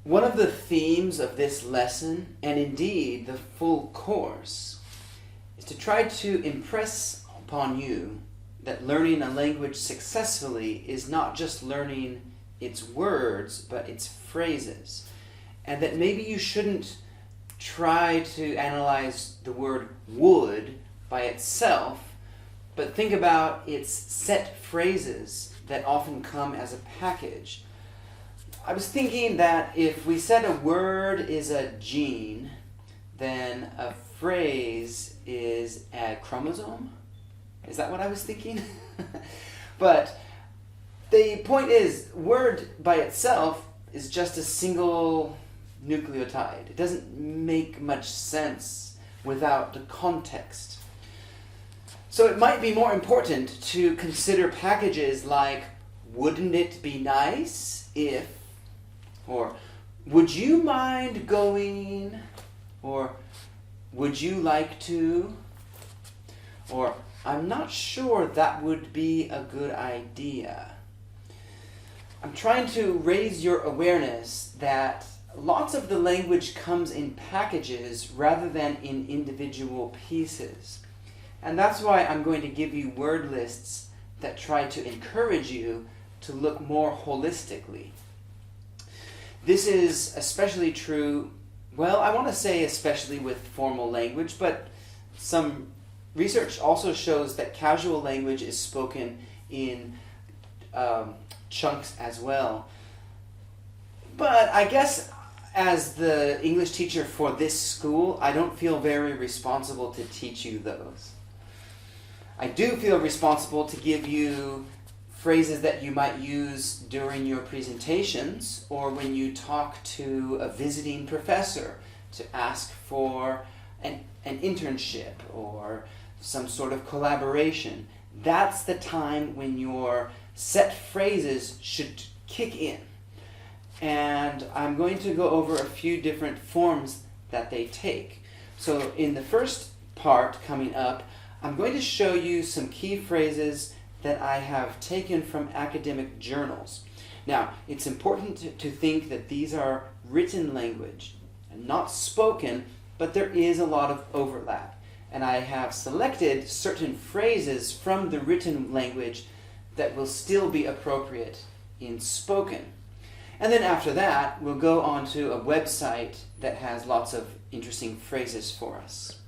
One of the themes of this lesson, and indeed the full course, is to try to impress upon you that learning a language successfully is not just learning its words, but its phrases. And that maybe you shouldn't try to analyze the word would by itself, but think about its set phrases that often come as a package. I was thinking that if we said a word is a gene, then a phrase is a chromosome. Is that what I was thinking? But the point is, word by itself is just a single nucleotide. It doesn't make much sense without the context. So it might be more important to consider packages like, wouldn't it be nice if, or would you mind going, or would you like to, or I'm not sure that would be a good idea. I'm trying to raise your awareness that lots of the language comes in packages rather than in individual pieces. And that's why I'm going to give you word lists that try to encourage you to look more holistically. This is especially true, well, I want to say especially with formal language, but some research also shows that casual language is spoken in chunks as well. But I guess as the English teacher for this school, I don't feel very responsible to teach you those. I do feel responsible to give you phrases that you might use during your presentations or when you talk to a visiting professor to ask for an internship or some sort of collaboration. That's the time when your set phrases should kick in. And I'm going to go over a few different forms that they take. So in the first part coming up, I'm going to show you some key phrases that I have taken from academic journals. Now, it's important to think that these are written language and not spoken, but there is a lot of overlap. And I have selected certain phrases from the written language that will still be appropriate in spoken. And then after that, we'll go on to a website that has lots of interesting phrases for us.